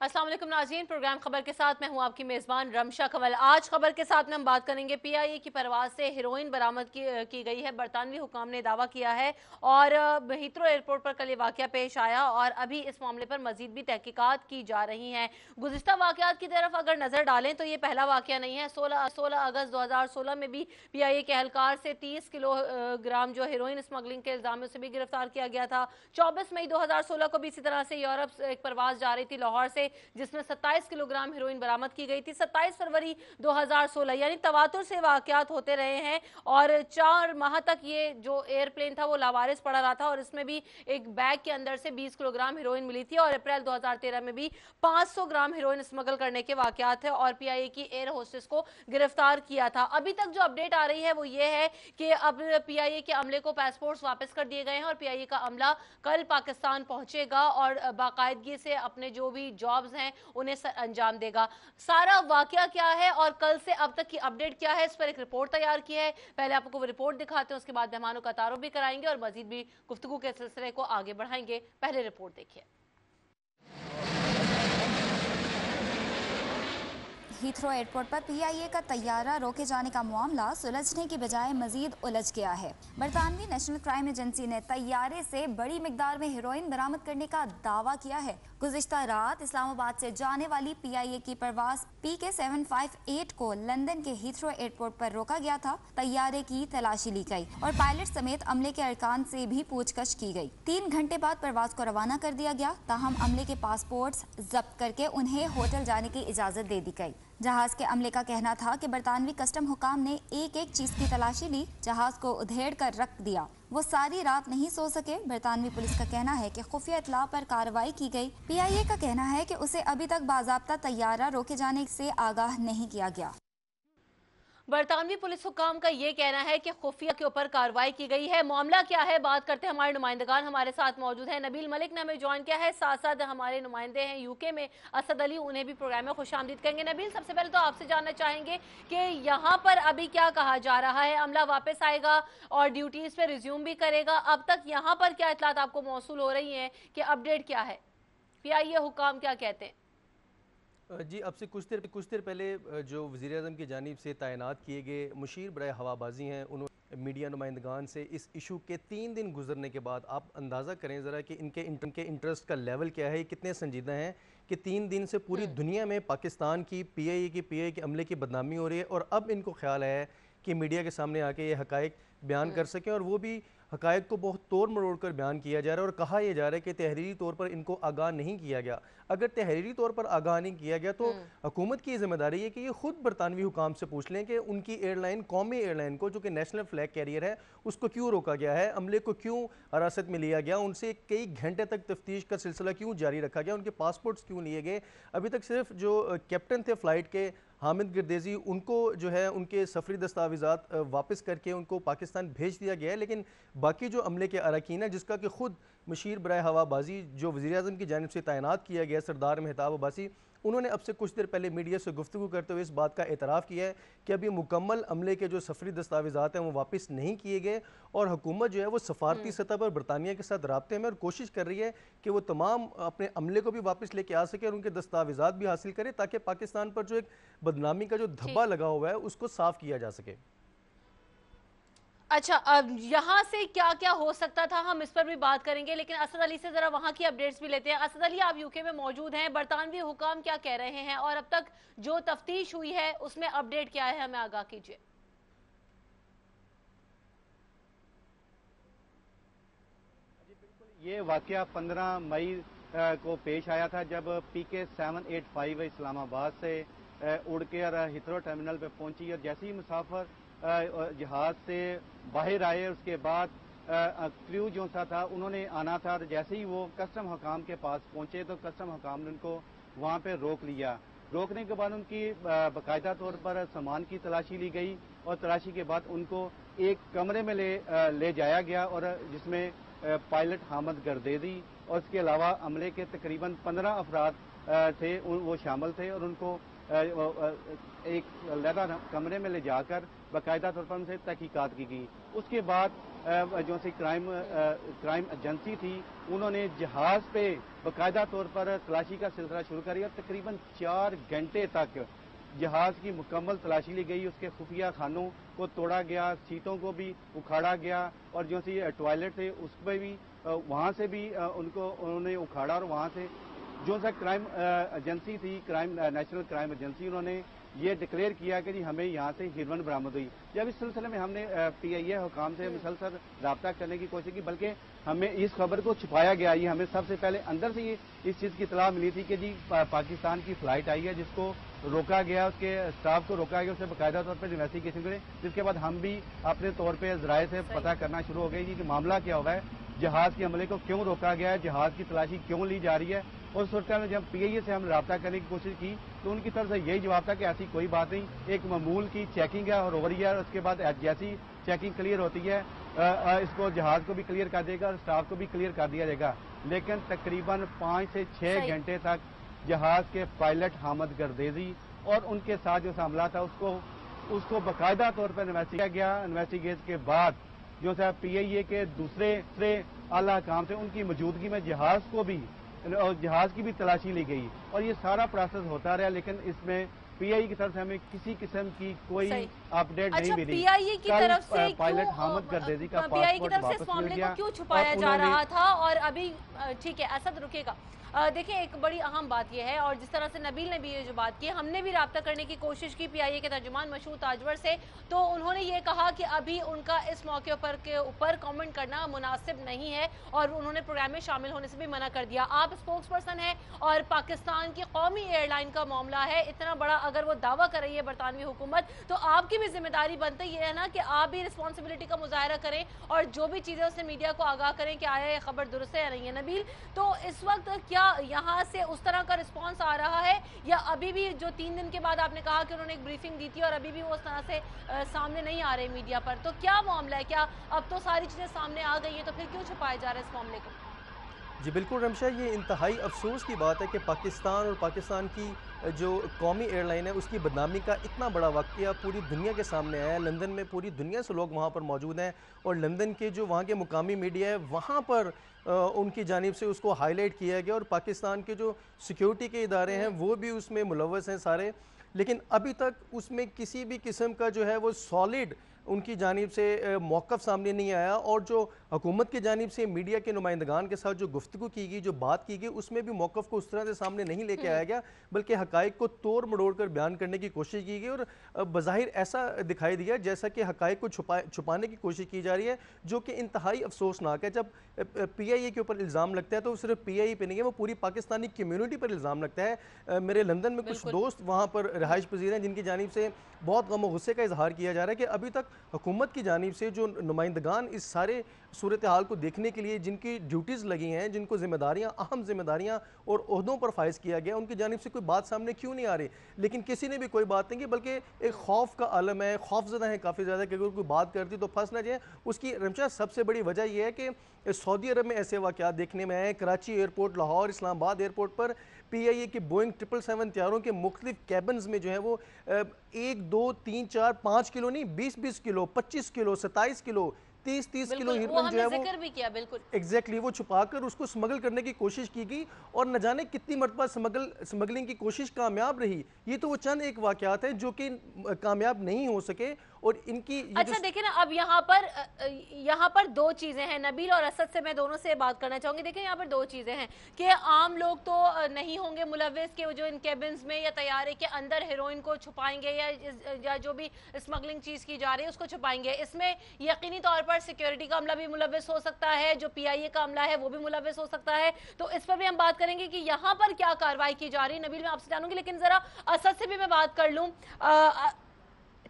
अस्सलाम वालेकुम नाज़रीन, प्रोग्राम खबर के साथ मैं हूं आपकी मेज़बान रमशा कंवल। आज खबर के साथ में हम बात करेंगे पीआईए की परवाज से हेरोइन बरामद की गई है। बरतानवी हुकाम ने दावा किया है और हीथ्रो एयरपोर्ट पर कल ये वाकया पेश आया और अभी इस मामले पर मजीद भी तहकीकात की जा रही हैं। गुज़िश्ता वाकयात की तरफ अगर नजर डालें तो ये पहला वाकया नहीं है। 16 अगस्त 2016 में भी पीआईए के एहलकार से 30 किलोग्राम जो हेरोइन स्मगलिंग के इल्जाम में उसे भी गिरफ्तार किया गया था। 24 मई 2016 को भी इसी तरह से यूरोप एक परवाज जा रही थी लाहौर से, जिसमें 27 किलोग्राम हेरोइन बरामद की गई थी। 27 फरवरी 2016 यानी तवातुर से वाकयात होते रहे हैं और 4 माह तक ये जो एयरप्लेन था वो लावारिस पड़ा रहा था और इसमें भी एक बैग के अंदर से 20 किलोग्राम हेरोइन मिली थी और अप्रैल 2013 में भी 500 ग्राम हेरोइन स्मगल करने के वाकयात थे और पीआईए की एयर होस्टेस को गिरफ्तार किया था। अभी तक जो अपडेट आ रही है वो ये है कि अब पीआईए के अमले को पासपोर्ट्स वापस कर दिए गए हैं और पीआईए का अमला कल पाकिस्तान पहुंचेगा और बाकायदगी से अपने जो भी जॉब्स हैं उन्हें अंजाम देगा। सारा वाकया क्या है और कल से अब तक की अपडेट क्या है, इस पर एक रिपोर्ट तैयार की है। पहले आपको वो रिपोर्ट दिखाते हैं, उसके बाद मेहमानों का तारुफ भी कराएंगे और मजीद भी गुफ्तगू के सिलसिले को आगे बढ़ाएंगे। पहले रिपोर्ट देखिए। हीथ्रो एयरपोर्ट पर पीआईए का तैयारा रोके जाने का मामला सुलझने की बजाय मजीद उलझ गया है। बरतानवी नेशनल क्राइम एजेंसी ने तैयारे से बड़ी मिकदार में हेरोइन बरामद करने का दावा किया है। गुज़िश्ता रात इस्लामाबाद से जाने वाली पीआईए की परवाज PK 758 को लंदन के हीथ्रो एयरपोर्ट पर रोका गया था। तैयारे की तलाशी ली गई और पायलट समेत अमले के अरकान से भी पूछताछ की गई। 3 घंटे बाद परवाज को रवाना कर दिया गया। ताहम अमले के पासपोर्ट्स जब्त करके उन्हें होटल जाने की इजाजत दे दी गई। जहाज के अमले का कहना था कि बरतानवी कस्टम हुकाम ने एक एक चीज की तलाशी ली, जहाज को उधेड़ कर रख दिया। वो सारी रात नहीं सो सके। बरतानवी पुलिस का कहना है कि खुफिया इत्तला पर कार्रवाई की गई। पीआईए का कहना है कि उसे अभी तक बाज़ाब्ता तैयारा रोके जाने से आगाह नहीं किया गया। बरतानवी पुलिस हुकाम का ये कहना है कि खुफिया के ऊपर कार्रवाई की गई है। मामला क्या है, बात करते हैं। हमारे नुमाइंदगान हमारे साथ मौजूद है। नबील मलिक ने हमें ज्वाइन किया है, साथ साथ हमारे नुमाइंदे हैं यूके में असद अली, उन्हें भी प्रोग्राम में खुशामदीद कहेंगे। नबील, सबसे पहले तो आपसे जानना चाहेंगे कि यहाँ पर अभी क्या कहा जा रहा है? अमला वापस आएगा और ड्यूटीज पे रिज्यूम भी करेगा। अब तक यहाँ पर क्या इतलात आपको मौसूल हो रही है कि अपडेट क्या है, पीआईए हुकाम क्या कहते हैं? जी, अब से कुछ देर पहले जो वज़ीर-ए-आज़म की जानिब से तैनात किए गए मुशीर बराए हवाबाजी हैं, उन्होंने मीडिया नुमाइंदगान से इस इशू के 3 दिन गुजरने के बाद आप अंदाज़ा करें ज़रा कि इनके इंटरेस्ट का लेवल क्या है, कितने संजीदा हैं कि 3 दिन से पूरी दुनिया में पाकिस्तान की पीआईए के अमले की बदनामी हो रही है और अब इनको ख्याल है कि मीडिया के सामने आके ये हक़ाइक़ बयान कर सकें और वो भी हक़ाइक़ को बहुत तोड़ मरोड़ कर बयान किया जा रहा है और कहा यह जा रहा है कि तहरीरी तौर पर इनको आगाह नहीं किया गया। अगर तहरीरी तौर पर आगाह नहीं किया गया तो हुकूमत की जिम्मेदारी है कि ये खुद बरतानवी हुकाम से पूछ लें कि उनकी एयरलाइन, कौमी एयरलाइन को, जो कि नेशनल फ्लैग कैरियर है, उसको क्यों रोका गया है, अमले को क्यों हिरासत में लिया गया, उनसे कई घंटे तक तफ्तीश का सिलसिला क्यों जारी रखा गया, उनके पासपोर्ट्स क्यों लिए गए। अभी तक सिर्फ जो कैप्टन थे फ़्लाइट के हामिद गिरदेजी, उनको जो है उनके सफरी दस्तावेज़ात वापस करके उनको पाकिस्तान भेज दिया गया है, लेकिन बाकी जो अमले के अरकान है, जिसका कि खुद मुशीर बराए हवाबाजी जो वज़ीर-ए-आज़म की जानिब से तैनात किया गया सरदार मेहताब अब्बासी, उन्होंने अब से कुछ देर पहले मीडिया से गुफ्तगू करते हुए इस बात का एतराफ़ किया है कि अभी मुकम्मल अमले के जो सफरी दस्तावेज़ात हैं वो वापस नहीं किए गए और हुकूमत जो है वो सफारती सतह पर बरतानिया के साथ राब्ते में और कोशिश कर रही है कि वो तमाम अपने अमले को भी वापस लेके आ सके और उनके दस्तावेज़ात भी हासिल करे ताकि पाकिस्तान पर जो एक बदनामी का जो धब्बा लगा हुआ है उसको साफ़ किया जा सके। अच्छा, अब यहाँ से क्या क्या हो सकता था हम इस पर भी बात करेंगे, लेकिन असद अली से जरा वहाँ की अपडेट्स भी लेते हैं। असद अली, आप यूके में मौजूद हैं, बरतानवी हुकाम क्या कह रहे हैं और अब तक जो तफ्तीश हुई है उसमें अपडेट क्या है, हमें आगाह कीजिए। ये वाकया 15 मई को पेश आया था जब PK 785 इस्लामाबाद से उड़ कर हीथ्रो टर्मिनल पे पहुंची और जैसे ही मुसाफर जहाज से बाहर आए उसके बाद क्रू जो था उन्होंने आना था। जैसे ही वो कस्टम हुकाम के पास पहुंचे तो कस्टम हुकाम ने उनको वहाँ पे रोक लिया। रोकने के बाद उनकी बाकायदा तौर पर सामान की तलाशी ली गई और तलाशी के बाद उनको एक कमरे में ले जाया गया और जिसमें पायलट हामिद गिरदेजी और उसके अलावा अमले के तकरीबन 15 अफराद थे, वो शामिल थे और उनको एक लहदा कमरे में ले जाकर बाकायदा तौर पर उनसे तहकीकात की गई। उसके बाद जो सी क्राइम एजेंसी थी उन्होंने जहाज पे बाकायदा तौर पर तलाशी का सिलसिला शुरू कर दिया। तकरीबन 4 घंटे तक जहाज की मुकम्मल तलाशी ली गई, उसके खुफिया खानों को तोड़ा गया, सीटों को भी उखाड़ा गया और जो सी टॉयलेट थे उस पर भी वहाँ से भी उन्होंने उखाड़ा और वहाँ से जो सा क्राइम एजेंसी थी, नेशनल क्राइम एजेंसी, उन्होंने ये डिक्लेयर किया कि जी हमें यहाँ से हेरोइन बरामद हुई। जब इस सिलसिले में हमने PIA हुकाम से मुसलसल रब्ता करने की कोशिश की, बल्कि हमें इस खबर को छुपाया गया। ये हमें सबसे पहले अंदर से ये इस चीज़ की इतला मिली थी कि जी पाकिस्तान की फ्लाइट आई है जिसको रोका गया, उसके स्टाफ को रोका गया, उससे बाकायदा तौर पर इन्वेस्टिगेशन करें। जिसके बाद हम भी अपने तौर पर जराए से पता करना शुरू हो गई कि मामला क्या हुआ है, जहाज के हमले को क्यों रोका गया है, जहाज की तलाशी क्यों ली जा रही है। और सूरत में जब PIA से हम रब्ता करने की कोशिश की तो उनकी तरफ से यही जवाब था कि ऐसी कोई बात नहीं, एक मामूल की चेकिंग है और हो रही है, और उसके बाद जैसी चेकिंग क्लियर होती है इसको जहाज को भी क्लियर कर देगा और स्टाफ को भी क्लियर कर दिया जाएगा। लेकिन तकरीबन 5 से 6 घंटे तक जहाज के पायलट हामिद गर्देजी और उनके साथ जो हमला था उसको बाकायदा तौर पर इन्वेस्टिगेट किया गया। इन्वेस्टिगेशन के बाद जो सा PIA के दूसरे आला हुकाम से उनकी मौजूदगी में जहाज की भी तलाशी ली गई और ये सारा प्रोसेस होता रहा। लेकिन इसमें PIA की तरफ से हमें किसी किस्म की कोई अपडेट नहीं मिली। PIA की तरफ से पायलट हामिद गर्देजी का PIA की तरफ से इस मामले को क्यों छुपाया जा रहा था? और अभी ठीक है, असद रुकेगा। देखिए, एक बड़ी अहम बात यह है, और जिस तरह से नबील ने भी ये जो बात की, हमने भी रब्ता करने की कोशिश की PIA के तर्जुमान मशहूर ताजवर से, तो उन्होंने ये कहा कि अभी उनका इस मौके के ऊपर कमेंट करना मुनासिब नहीं है और उन्होंने प्रोग्राम में शामिल होने से भी मना कर दिया। आप स्पोक्स पर्सन हैं और पाकिस्तान की कौमी एयरलाइन का मामला है, इतना बड़ा अगर वो दावा कर रही है बरतानवी हुकूमत, तो आपकी भी जिम्मेदारी बनती है ना कि आप भी रिस्पॉन्सिबिलिटी का मुजाहरा करें और जो भी चीज़ें उससे मीडिया को आगाह करें कि आया ये खबर दुरुस्त है या नहीं है। नबील, तो इस वक्त क्या यहाँ से उस तरह का रिस्पांस आ रहा है, या अभी भी जो 3 दिन के बाद आपने कहा कि उन्होंने एक ब्रीफिंग दी थी और अभी भी वो उस तरह से सामने नहीं आ रहे मीडिया पर, तो क्या मामला है? क्या अब तो सारी चीजें सामने आ गई है, तो फिर क्यों छुपाया जा रहा है इस मामले को? जी बिल्कुल रमशा, ये इंतहाई अफसोस की बात है कि पाकिस्तान और पाकिस्तान की जो कौमी एयरलाइन है उसकी बदनामी का इतना बड़ा वाक़या पूरी दुनिया के सामने आया है। लंदन में पूरी दुनिया से लोग वहाँ पर मौजूद हैं और लंदन के जो वहाँ के मुकामी मीडिया है वहाँ पर उनकी जानिब से उसको हाईलाइट किया गया और पाकिस्तान के जो सिक्योरिटी के इदारे हैं वो भी उसमें मुलव्वस हैं सारे। लेकिन अभी तक उसमें किसी भी किस्म का जो है वो सॉलिड उनकी जानिब से मौक़िफ़ सामने नहीं आया और जो हुकूमत की जानिब से मीडिया के नुमाइंदगान के साथ जो गुफ्तगू की गई, जो बात की गई, उसमें भी मौक़िफ़ को उस तरह से सामने नहीं लेके आया गया, बल्कि हक़ाइक़ को तोड़ मरोड़ कर बयान करने की कोशिश की गई और बज़ाहिर ऐसा दिखाई दिया जैसा कि हक़ाइक़ को छुपाने की कोशिश की जा रही है, जो कि इंतहाई अफसोसनाक है। जब PIA के ऊपर इल्ज़ाम लगता है तो सिर्फ PIA पे नहीं है, वो पूरी पाकिस्तानी कम्यूनिटी पर इल्ज़ाम लगता है। मेरे लंदन में कुछ दोस्त वहाँ पर रहाइश पजीर हैं जिनकी जानिब से बहुत गम और गुस्से का इजहार किया जा रहा है कि अभी तक हुकूमत की जानिब से जो नुमाइंदगान इस सारे सूरत हाल को देखने के लिए जिनकी ड्यूटीज़ लगी हैं, जिनको जिम्मेदारियां, अहम जिम्मेदारियां और ओहदों पर फाइज किया गया, उनकी जानिब से कोई बात सामने क्यों नहीं आ रही? लेकिन किसी ने भी कोई बात नहीं की, बल्कि एक खौफ का आलम है, खौफजदा है काफ़ी ज़्यादा कि अगर कोई बात करती तो फंस ना जाए। उसकी रमशा सबसे बड़ी वजह यह है कि सऊदी अरब में ऐसे वाक़यात देखने में आए। कराची एयरपोर्ट, लाहौर, इस्लामाबाद एयरपोर्ट पर PIA के बोइंग 777 तैयारों के मुख्तलिफ कैबन्स में जो है वो 1, 2, 3, 4, 5 किलो नहीं, 20-20 kilo, 25 kilo, 27 kilo, 30-30 kilo heroin जो है वो जिक्र भी किया, बिल्कुल एग्जैक्टली वो छुपाकर उसको स्मगल करने की कोशिश की गई और न जाने कितनी मरतबा स्मगलिंग की कोशिश कामयाब रही। ये तो वो चंद एक वाक़यात हैं जो कि कामयाब नहीं हो सके और इनकी अच्छा देखिए ना, अब यहाँ पर 2 चीज़ें हैं। नबील और असद से मैं दोनों से बात करना चाहूँगी। देखिए, यहाँ पर 2 चीज़ें हैं कि आम लोग तो नहीं होंगे मुलव्विस के जो इन केबिन्स में या तैयारे के अंदर हेरोइन को छुपाएंगे या जो भी स्मगलिंग चीज़ की जा रही है उसको छुपाएंगे। इसमें यकीनी तौर पर सिक्योरिटी का अमला भी मुलव्विस हो सकता है, जो PIA का अमला है वो भी मुलव्विस हो सकता है। तो इस पर भी हम बात करेंगे कि यहाँ पर क्या कार्रवाई की जा रही है। नबील, मैं आपसे जानूंगी, लेकिन जरा असद से भी मैं बात कर लूँ।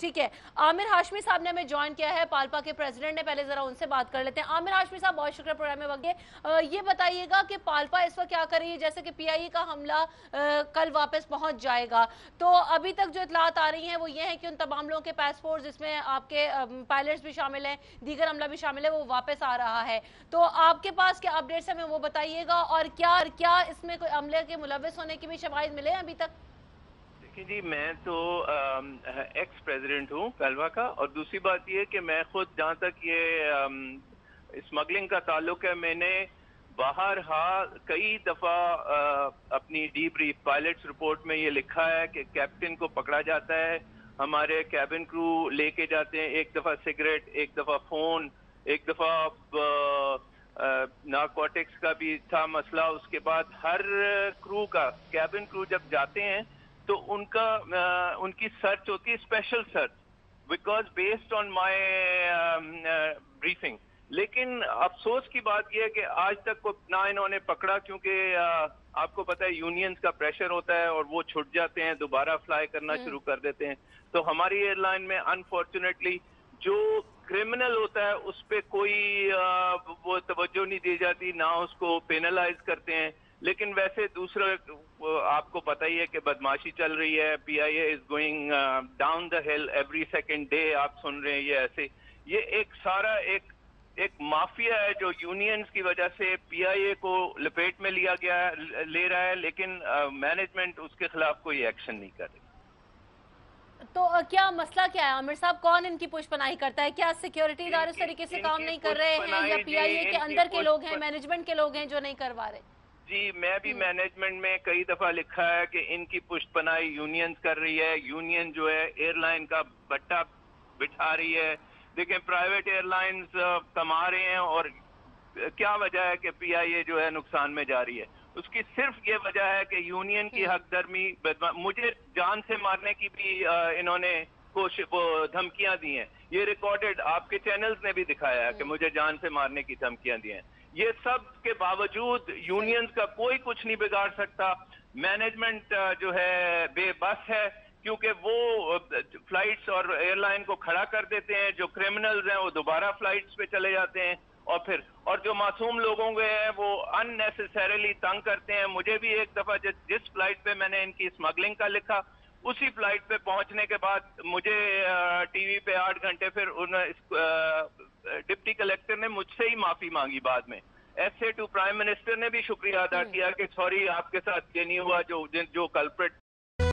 ठीक है, आमिर हाशमी साहब ने हमें ज्वाइन किया है, पाल्पा के प्रेसिडेंट ने, पहले जरा उनसे बात कर लेते हैं। आमिर हाशमी साहब, बहुत शुक्रिया प्रोग्राम में वक्त। ये बताइएगा कि पाल्पा इस वक्त क्या कर रही है? जैसे कि PIA का हमला कल वापस पहुंच जाएगा, तो अभी तक जो इतलात आ रही हैं वो ये है कि उन तमाम लोगों के पासपोर्ट, जिसमें आपके पायलट्स भी शामिल हैं, दीगर अमला भी शामिल है, वो वापस आ रहा है। तो आपके पास क्या अपडेट्स हैं, हमें वो बताइएगा। और क्या इसमें कोई अमले के मुलव्विस होने की भी शवाहिद मिले हैं अभी तक? जी, मैं तो एक्स प्रेसिडेंट हूँ पहलवा का, और दूसरी बात ये कि मैं खुद जहाँ तक ये स्मगलिंग का ताल्लुक है, मैंने बाहर कई दफा अपनी डीब्रीफ पायलट्स रिपोर्ट में ये लिखा है कि कैप्टन को पकड़ा जाता है, हमारे कैबिन क्रू लेके जाते हैं, एक दफा सिगरेट, एक दफा फोन, एक दफा नारकोटिक्स का भी था मसला। उसके बाद हर क्रू का, कैबिन क्रू जब जाते हैं तो उनकी सर्च होती है, special search, because based on my briefing. लेकिन अफसोस की बात यह है कि आज तक को ना इन्होंने पकड़ा, क्योंकि आपको पता है यूनियंस का प्रेशर होता है और वो छुट जाते हैं, दोबारा फ्लाई करना शुरू कर देते हैं। तो हमारी एयरलाइन में अनफॉर्चुनेटली जो क्रिमिनल होता है उस पे कोई वो तवज्जो नहीं दी जाती, ना उसको पेनलाइज करते हैं। लेकिन वैसे दूसरा आपको पता ही है कि बदमाशी चल रही है, PIA is going down the hill every second day. आप सुन रहे हैं ये ऐसे, ये एक सारा एक माफिया है जो यूनियंस की वजह से PIA को लपेट में ले रहा है, लेकिन मैनेजमेंट उसके खिलाफ कोई एक्शन नहीं कर रही। तो क्या मसला क्या है आमिर साहब, कौन इनकी पुष्पनाही करता है? क्या सिक्योरिटी इदारे उस तरीके से काम नहीं कर रहे हैं, या PIA के अंदर के लोग हैं, मैनेजमेंट के लोग हैं जो नहीं करवा रहे? जी, मैं भी मैनेजमेंट में कई दफा लिखा है कि इनकी पुष्पनाही यूनियंस कर रही है। यूनियन जो है एयरलाइन का बट्टा बिठा रही है। देखें, प्राइवेट एयरलाइंस कमा रहे हैं और क्या वजह है कि PIA जो है नुकसान में जा रही है? उसकी सिर्फ ये वजह है कि यूनियन की हकदर्मी, मुझे जान से मारने की भी इन्होंने वो धमकियां दी हैं। ये रिकॉर्डेड, आपके चैनल्स ने भी दिखाया है कि मुझे जान से मारने की धमकियां दी हैं। ये सब के बावजूद यूनियंस का कोई कुछ नहीं बिगाड़ सकता। मैनेजमेंट जो है बेबस है, क्योंकि वो फ्लाइट्स और एयरलाइन को खड़ा कर देते हैं। जो क्रिमिनल्स हैं वो दोबारा फ्लाइट्स पे चले जाते हैं, और जो मासूम लोगों के हैं वो अननेसेसरीली तंग करते हैं। मुझे भी एक दफा जिस फ्लाइट पे मैंने इनकी स्मगलिंग का लिखा, उसी फ्लाइट पे पहुंचने के बाद मुझे टीवी पे 8 घंटे फिर डिप्टी कलेक्टर ने मुझसे ही माफी मांगी बाद में। SA टू प्राइम मिनिस्टर ने भी शुक्रिया अदा किया कि सॉरी, आपके साथ ये नहीं हुआ, जो कल्प्रिट